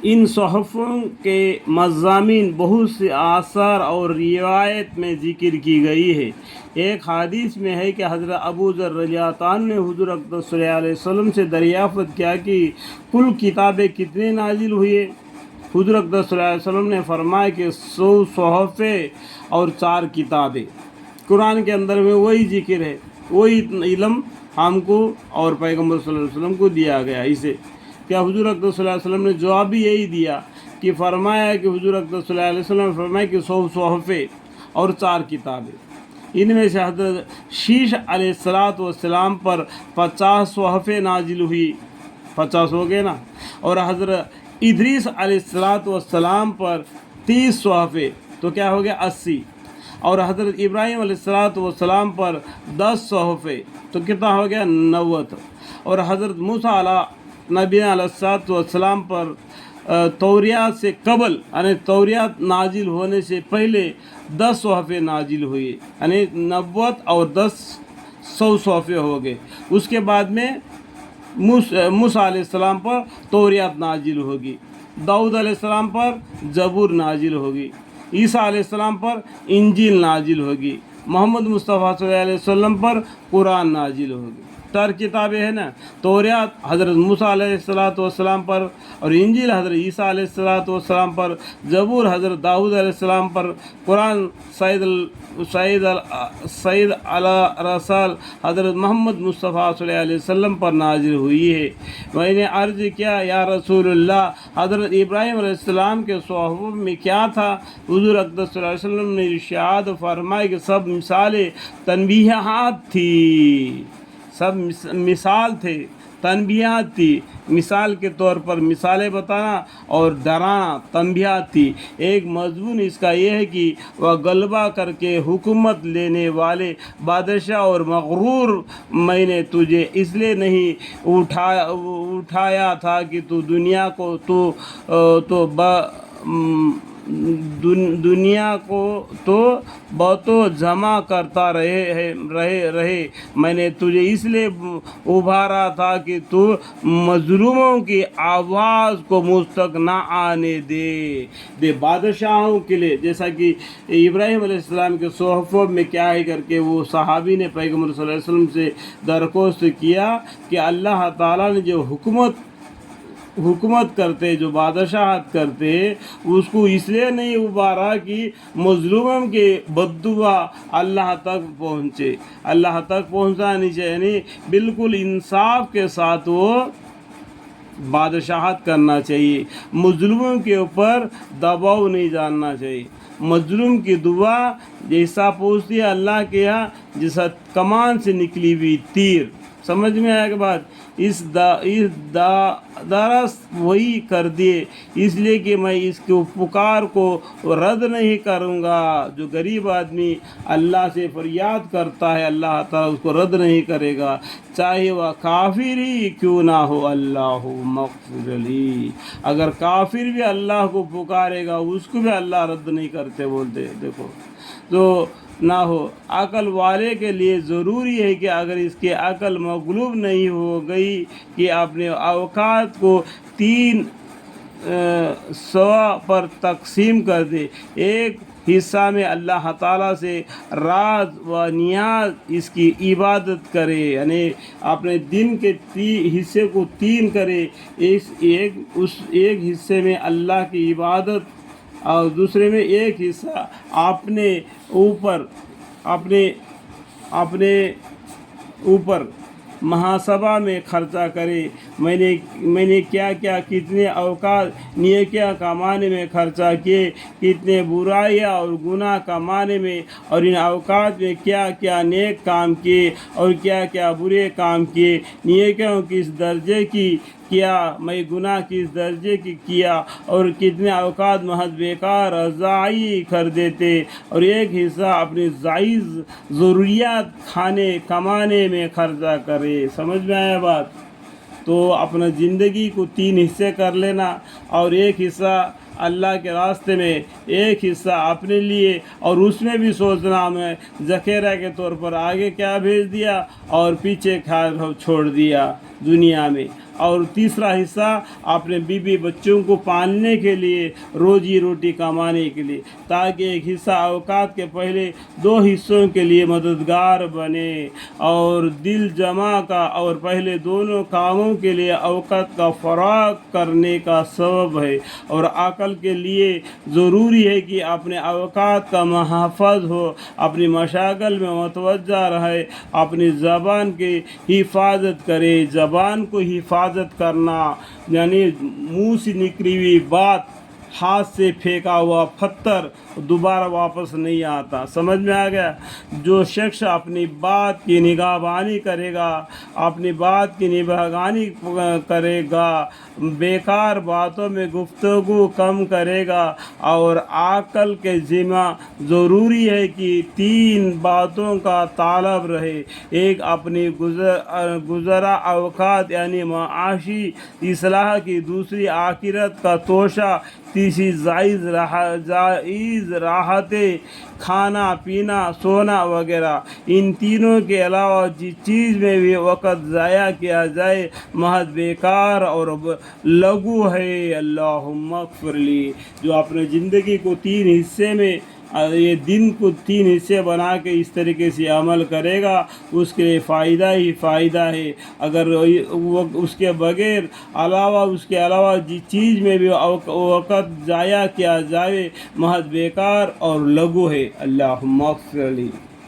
ان صحفوں کے مضامین بہت سے آثار اور روایت میں ذکر کی گئی ہے۔ ایک حدیث میں ہے کہ حضرت ابو ذر رضی اللہ عنہ نے حضور اقدس صلی اللہ علیہ وسلم سے دریافت کیا کہ کل کتابیں کتنے نازل ہوئے؟ حضور اقدس صلی اللہ علیہ وسلم نے فرمایا کہ 100 صحفیں اور 4 کتابیں۔ قرآن کے اندر میں وہی ذکر ہے، وہی علم ہم کو اور پیغمبر صلی اللہ علیہ وسلم کو دیا گیا۔ اسے کیا حضور اقدس صلی اللہ علیہ وسلم نے جواب بھی یہی دیا کہ فرمایا کہ حضور اقدس صلی اللہ علیہ وسلم نے فرمایا کہ 100 صحفیں اور 4 کتابیں۔ ان میں سے حضرت شیش علیہ السلام پر 50 صحفیں نازل ہوئی، 50 ہو گئے نا، اور حضرت ادریس علیہ السلام پر 30 صحفیں، تو کیا ہو گیا 80، اور حضرت ابراہیم علیہ السلام پر 10 صحفیں، تو کتنا ہو گیا 90، اور حضرت موسیٰ نبی علیہ السلام پر توریات سے قبل یعنی توریات نازل ہونے سے پہلے 10 صحفیں نازل ہوئی، یعنی 90 اور 10 100 صحفیں ہو گئے۔ اس کے بعد میں موسیٰ علیہ السلام پر توریات نازل ہوگی، داؤد علیہ السلام پر زبور نازل ہوگی، عیسیٰ علیہ السلام پر انجیل نازل ہوگی، محمد مصطفیٰ صلی اللہ علیہ وسلم پر قرآن نازل ہوگی۔ 4 کتابیں ہیں نا، توریات حضرت موسیٰ علیہ السلام پر، اور انجیل حضرت عیسیٰ علیہ السلام پر، زبور حضرت داؤد علیہ السلام پر، قرآن سید علی رسول حضرت محمد مصطفیٰ صلی اللہ علیہ وسلم پر نازل ہوئی ہے۔ میں نے عرض کیا یا رسول اللہ، حضرت ابراہیم علیہ السلام کے صحف میں کیا تھا؟ حضور اقدس صلی اللہ علیہ وسلم نے ارشاد فرمایا کہ سب مثالیں تنبیہات تھی، سب مثال تھے، تنبیہات تھی، مثال کے طور پر مثالیں بتانا اور ڈرانا تنبیہات تھی۔ ایک مضمون اس کا یہ ہے کہ وہ غلبہ کر کے حکومت لینے والے بادشاہ اور مغرور، میں نے تجھے اس لیے نہیں اٹھایا تھا کہ تو دنیا کو تو جمع کرتا رہے، میں نے تجھے اس لیے ابھارا تھا کہ تو مظلوموں کی آواز کو مجھ تک نہ آنے دے بادشاہوں کے لیے، جیسا کہ ابراہیم علیہ السلام کے صحفوں میں کیا ہے کر کے وہ صحابی نے پیغمبر صلی اللہ علیہ وسلم سے درخواست کیا کہ اللہ تعالیٰ نے جو حکومت کرتے، جو بادشاہت کرتے، اس کو اس لیے نہیں ابھارا کہ مظلوموں کے بددعا اللہ تک پہنچے، اللہ تک پہنچانی چاہیے، یعنی بالکل انصاف کے ساتھ وہ بادشاہت کرنا چاہیے، مظلوموں کے اوپر دباؤ نہیں ڈالنا چاہیے۔ مظلوم کی دعا جیسا پہنچتی ہے اللہ کے یہاں جیسا کمان سے نکلی ہوئی تیر، سمجھ میں آئے گا بات؟ اس درس وہی کر دیے، اس لیے کہ میں اس کے پکار کو رد نہیں کروں گا۔ جو غریب آدمی اللہ سے فریاد کرتا ہے، اللہ تعالیٰ اس کو رد نہیں کرے گا، چاہے وہ کافر ہی کیوں نہ ہو۔ اللہ مغفر لی، اگر کافر بھی اللہ کو پکارے گا اس کو بھی اللہ رد نہیں کرتے، بولتے دیکھو تو نہ ہو۔ عقل والے کے لیے ضروری ہے کہ اگر اس کی عقل مغلوب نہیں ہو گئی کہ اپنے اوقات کو 3 حصوں پر تقسیم کر دے۔ ایک حصہ میں اللہ تعالیٰ سے راز و نیاز اس کی عبادت کرے، یعنی اپنے دن کے حصے کو 3 کرے، اس ایک حصے میں اللہ کی عبادت اور دوسرے میں ایک حصہ اپنے اوپر محاسبہ میں خرچہ کرے۔ میں نے کیا کتنے اوقات نیکیاں کمانے میں خرچہ کیے، کتنے برائیاں اور گناہ کمانے میں، اور ان اوقات میں کیا نیک کام کیے اور کیا برے کام کیے، نیکیوں کس درجے کی کیا، میں گناہ کس درجے کی کیا، اور کتنے اوقات محض بیکار ضائع کر دیتے، اور ایک حصہ اپنی جائز ضروریات کھانے کمانے میں خرچہ کرے۔ سمجھ میں آیا بات؟ تو اپنا زندگی کو 3 حصے کر لینا، اور ایک حصہ اللہ کے راستے میں، ایک حصہ اپنے لیے، اور اس میں بھی سوچنا میں ذخیرہ کے طور پر آگے کیا بھیج دیا اور پیچھے چھوڑ دیا دنیا میں۔ اور تیسرا حصہ اپنے بیوی بچوں کو پالنے کے لیے، روزی روٹی کمانے کے لیے، تاکہ ایک حصہ اوقات کے پہلے 2 حصوں کے لیے مددگار بنے، اور دل جمع کا اور پہلے دونوں کاموں کے لیے اوقات کا فراغ کرنے کا سبب ہے۔ اور عقل کے لیے ضروری ہے کہ اپنے اوقات کا محافظ ہو، اپنی مشاغل میں متوجہ رہے، اپنی زبان کی حفاظت کرے۔ زبان کو حفاظت کرنا یعنی منہ سے نکلی ہوئی بات، ہاتھ سے پھینکا ہوا پتھر دوبارہ واپس نہیں آتا۔ سمجھ میں آ گیا؟ جو شخص اپنی بات کی نگہبانی کرے گا، اپنی بات کی نگہبانی کرے گا، بیکار باتوں میں گفتگو کم کرے گا، اور عقل کے ذمہ ضروری ہے کہ 3 باتوں کا طالب رہے: ایک اپنی گزرا اوقات یعنی معاشی اصلاح کی، دوسری آخرت کا توشہ، تیسری جائز راحتیں، کھانا پینا سونا وغیرہ۔ ان تینوں کے علاوہ جس چیز میں بھی وقت ضائع کیا جائے محض بیکار اور لغو ہے۔ اللہم اغفر لی۔ جو اپنے زندگی کو 3 حصے میں، یہ دن کو 3 حصے بنا کے اس طریقے سے عمل کرے گا، اس کے لیے فائدہ ہی فائدہ ہے۔ اگر وہ اس کے بغیر اس کے علاوہ جس چیز میں بھی وقت ضائع کیا جائے محض بیکار اور لغو ہے۔ اللہم اغفر لی۔